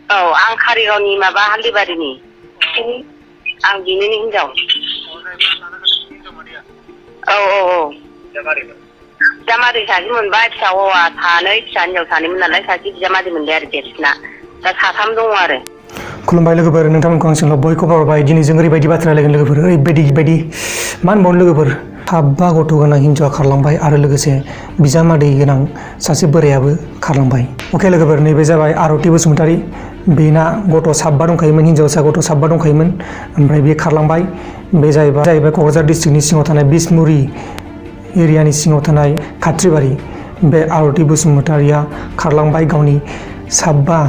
औ आं कारिगावनि माबा हाल्दिबारिनि आं बिनिनो हिनजाव। औ बिजामादै सासे मोनबाय, फिसा हौवा सानै, फिसा हिनजाव सानैमोन नालाय, सासे बिजामादै मोनबाय आरो देरसिना। दा साथाम दङ आरो। खुलुमबाय लोगोफोर, नोंथांमोनखौ आं सोंलाव बयखौ बावबाय। दिनै जों ओरैबायदि बाथ्रा रायलायगोन लोगोफोर, ओरैबायदि मा होनबावनो लोगोफोर, साबा गथ' गोनां हिनजावा खारलांबाय आरो लोगोसे बिजामादै गोनां सासे बोरायाबो खारलांबाय। अके लोगोफोर, नैबे जाबाय आरति बसुमतारी। बेना गथ' साबा दंखायोमोन, हिनजावसा गथ' साबा दंखायोमोन, ओमफ्राय बे खारलांबाय। बे जाहैबाय क'क्राझार डिस्ट्रिक्टनि सिङाव थानाय बिसमुरि एरियानि सिङाव थानाय खाथ्रिबारि। बे आरति बसुमतारीया खारलांबाय गावनि साबा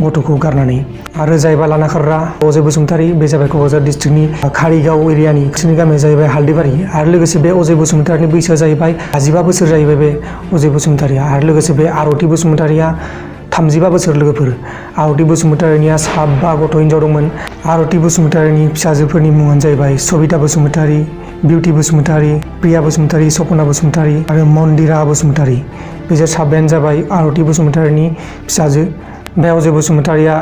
गथ'खौ गारनानै। आरो जायबा लाना खारग्रा अजय बसुमतारी, बे जाबाय क'क्राझार डिस्ट्रिक्टनि कारिगाव एरियानि, बिसोरनि गामिया जाहैबाय हाल्दिबारि। आरो लोगोसे बे अजय बसुमतारीनि बैसोआ जाहैबाय 25 बोसोर जाहैबाय बे अजय बसुमतारीया। आरो लोगोसे बे आरति बसुमतारीया 35 बोसोर लोगोफोर। आरति बसुमतारीनिया साबा गथ' हिनजाव दंमोन। आरति बसुमतारीनि फिसाजोफोरनि मुङानो जाहैबाय सबिता बसुमतारी, बिउटि बसुमतारी, प्रिया बसुमतारी, सपना बसुमतारी आरो मन्दिरा बसुमतारी। बिसोर साबायानो जाबाय आरति बसुमतारीनि फिसाजो। बे अजय बसुमतारीया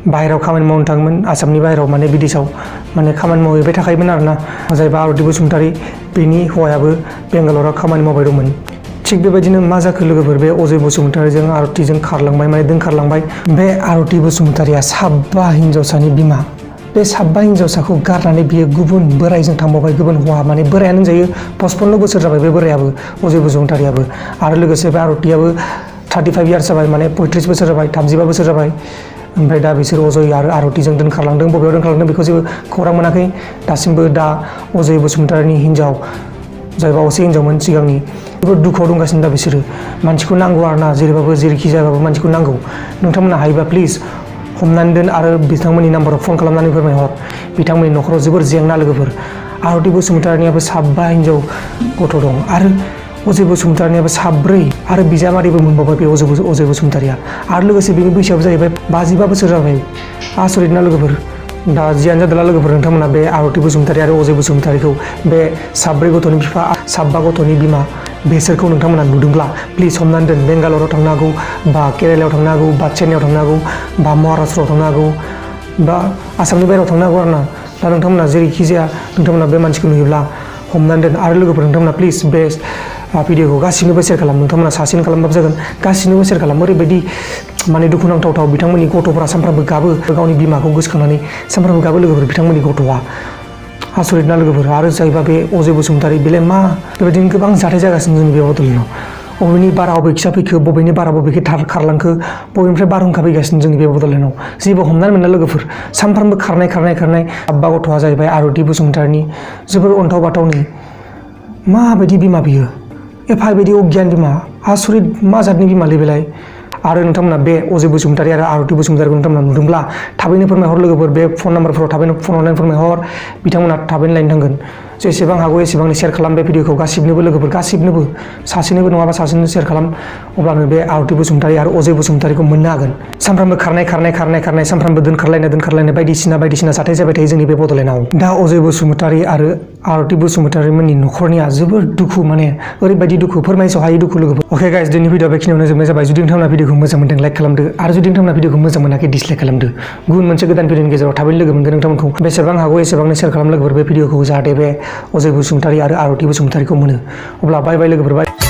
बाहेरायाव खामानि मावनो थाङोमोन, आसामनि बाहेरायाव माने बिदेशआव माने खामानि मावहैबाय थाखायोमोन आरोना। जायबा आरति बसुमतारी, बेनि हौवायाबो बेंगालराव खामानि मावबाय दंमोन। थिग बेबायदिनो मा जाखो लोगोफोर, बे अजय बसुमतारीजों आरतिजों खारलांबाय, माने दोनखारलांबाय। बे आरति बसुमतारीया साबा हिनजावसानि बिमा। बे साबा हिनजावसाखौ गारनानै बियो गुबुन बोराइजों थांबावबाय, गुबुन हौवा, माने बोरायानो होनजायो। 55 बोसोर जाबाय बे बोरायाबो, अजय बसुमतारीयाबो। आरो लोगोसे बे आरतियाबो 35 इयार्स जाबाय, माने 35 बोसोर जाबाय, 35 बोसोर जाबाय। ओमफ्राय दा बिसोर अजय आरो आरतिजों दोनखारलांदों। बबेयाव दोनखारलांदों बेखौ जेबो खौरां मोनाखै दासिमबो। दा अजय बसुमतारीनि हिनजाव, जायबा असे हिनजावमोन सिगांनि, जोबोद दुखुआव दंगासिनो दा बिसोरो। मानसिखौ नांगौ आरोना, जेरैबाबो जेरैखि जायाबाबो मानसिखौ नांगौ। नोंथांमोना हायोबा प्लिज हमनानै दोन आरो बिथांमोननि नाम्बाराव फन खालामनानै फोरमायहर। बिथांमोननि न'खराव जोबोर जेंना लोगोफोर। आरति बसुमतारीनियाबो साबा हिनजाव गथ' दं आरो अजय बसुमतारीनियाबो साब्रै आरो बिजामादैबो मोनबावबाय बे अजय बसुमतारीया। आरो लोगोसे बेनि बैसोआबो जाहैबाय 55 बोसोर जाबाय। आसरित ना लोगोफोर। दा जियानो जादोंला लोगोफोर, नोंथांमोना बे आरति बसुमतारी आरो अजय बसुमतारीखौ, बे साब्रै गथ'नि बिफा, साबा गथ'नि बिमा, बेसोरखौ नोंथांमोना नुदोंब्ला प्लिज हमनानै दोन। बेंगालराव थांनो हागौ, बा केरेलायाव थांनो हागौ, बा चेन्नाइआव थांनो हागौ, बा महाराष्ट्रआव थांनो हागौ, बा आसामनि बाहेरायाव थांनो हागौ आरोना। दा नोंथांमोना जेरैखि जाया नोंथांमोना बे मानसिखौ नुयोब्ला हमनानै दोन। आरो लोगोफोर, नोंथांमोना प्लिज बे भिडिअखौ गासिनोबो सेयार खालाम। नोंथांमोना सासेनो खालामबाबो जागोन, गासिनोबो सेयार खालाम। ओरैबायदि माने दुखुनांथाव बिथांमोननि गथ'फोरा सानफ्रामबो गाबो, गावनि बिमाखौ गोसोखांनानै सानफ्रामबो गाबो लोगोफोर, बिथांमोननि गथ'आ। आसरित ना लोगोफोर। आरो जायबा बे अजय बसुमतारी, बेलाय मा बेबायदिनो गोबां जाथाय जागासिनो जोंनि बे बड'लेण्डआव। बबेनि बारा बबेखिजा फैखो, बबेनि बारा बबेखि खारलांखो, बबेनिफ्राय बारहुंखा फैगासिनो जोंनि बे बड'लेण्डआव, जेबो हमनानै मोना लोगोफोर। सानफ्रामबो खारनाय। साबा गथ'आ जाहैबाय आरति बसुमतारीनि। जोबोर अन्थाव बाथावनि। माबायदि बिमा बियो, एफाबायदि अगियान बिमा, आसरित मा जातनि बिमालै बेलाय। आरो नोंथांमोना बे अजय बसुमतारी आरो आरति बसुमतारीखौ नोंथांमोना नुदोंब्ला थाबैनो फोरमायहर लोगोफोर। बे फन नाम्बारफोराव थाबैनो फन हरनानै फोरमायहर। बिथांमोना थाबैनो लायनो थांगोन। जेसेबां हागौ एसेबांनो सेयार खालाम बे भिडिअखौ गासिबनोबो लोगोफोर, गासिबनोबो। सासेनोबो नङाबा सासेनो सेयार खालाम, अब्लानो बे आरति बसुमतारी आरो अजय बसुमतारीखौ मोननो हागोन। सानफ्रामबो खारनाय, सानफ्रामबो दोनखारलायनाय बायदिसिना जाथाय जाबाय थायो जोंनि बे बड'लेण्डआव। दा अजय बसुमतारी आरो आरति बसुमतारीमोननि न'खरनिया जोबोर दुखु, माने ओरैबायदि दुखु, फोरमायस' हायै दुखु लोगोफोर। अके गाइस, दिनै भिडिअ बेखिनियावनो जोबनाय जाबाय। जुदि नोंथांमोना भिडिअखौ मोजां मोनदों लाइक खालामदो, आरो जुदि नोंथांमोना भिडिअखौ मोजां मोनाखै डिसलाइक खालामदो। गुबुन मोनसे गोदान भिडिअनि गेजेराव थाबैनो लोगो मोनगोन नोंथांमोनखौ। बेसेबां हागौ एसेबांनो सेयार खालाम लोगोफोर बे भिडिअखौ, जाहाथे बे अजय बसुमतारी आरो आरति बसुमतारीखौ मोनो। अब्ला बाय बाय लोगोफोर, बाय।